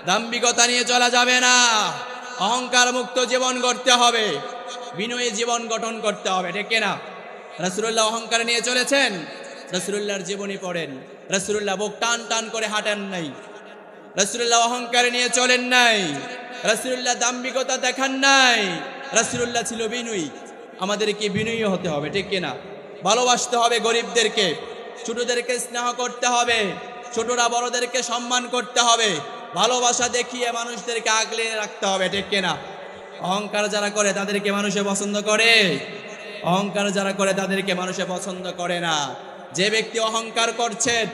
দাম্ভিকতা নিয়ে চলা যাবে না। অহংকার মুক্ত জীবন গড়তে হবে, বিনয়ী জীবন গঠন করতে হবে, ঠিক না? রাসূলুল্লাহ অহংকার নিয়ে চলেছেন। রাসূলুল্লাহর জীবনী পড়েন, রাসূলুল্লাহ বুক টান টান করে হাঁটেন নাই, রাসূলুল্লাহ অহংকার নিয়ে চলেন নাই, রাসূলুল্লাহ দাম্ভিকতা দেখান নাই, রাসূলুল্লাহ ছিল বিনয়ী। আমাদেরকে বিনয়ী হতে হবে, ঠিক কিনা? ভালোবাসতে হবে গরিবদেরকে, ছোটদেরকে স্নেহ করতে হবে, ছোটরা বড়দেরকে সম্মান করতে হবে, ভালোবাসা দেখিয়ে মানুষদেরকে আগলে রাখতে হবে, ঠিক কিনা? অহংকার যারা করে তাদেরকে মানুষে পছন্দ করে, অহংকার যারা করে তাদেরকে মানুষে পছন্দ করে না। যে ব্যক্তি অহংকার করছেন,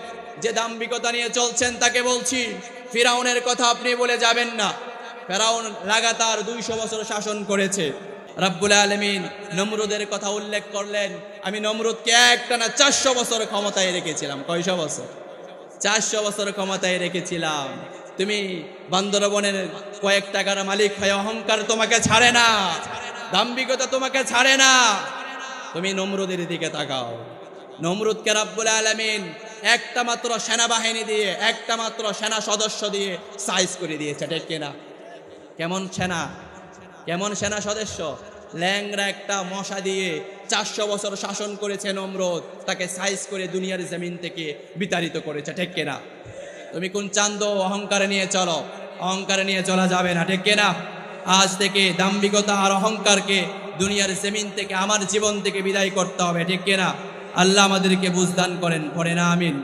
যে দাম্ভিকতা নিয়ে চলছেন, তাকে বলছি ফিরাউনের কথা আপনি বলে যাবেন না। ফিরাউন লাগাতার 200 বছর শাসন করেছে। রব্বুল আলামিন নমরুদের কথা উল্লেখ করলেন, আমি নমরুদকে একটানা 400 বছর ক্ষমতায় রেখেছিলাম। কয়শো বছর? 400 বছর ক্ষমতায় রেখেছিলাম। তুমি বান্দরবনের কয়েক টাকার মালিক হয়ে অহংকার তোমাকে ছাড়ে না, দাম্ভিকতা তোমাকে ছাড়ে না। তুমি নমরুদের দিকে তাকাও। নমরুদকে রব্বুল আলামিন একটা মাত্র সেনাবাহিনী দিয়ে, একটা মাত্র সেনা সদস্য দিয়ে সাইজ করে দিয়েছে, ঠিক কিনা? কেমন সেনা, কেমন সেনা সদস্য? ল্যাংরা একটা মশা দিয়ে 400 বছর শাসন করেছে নমরুদ, তাকে সাইজ করে দুনিয়ার জমিন থেকে বিতাড়িত করেছে, ঠিক কিনা? তুমি কোন চান্দ অহংকার নিয়ে চলো, অহংকার নিয়ে চলা যাবে না, ঠিক কিনা? আজ থেকে দাম্ভিকতা আর অহংকারকে দুনিয়ার জমিন থেকে, আমার জীবন থেকে বিদায় করতে হবে, ঠিক কিনা? আল্লাহ আমাদেরকে বুঝদান করেন, পড়ে না আমিন।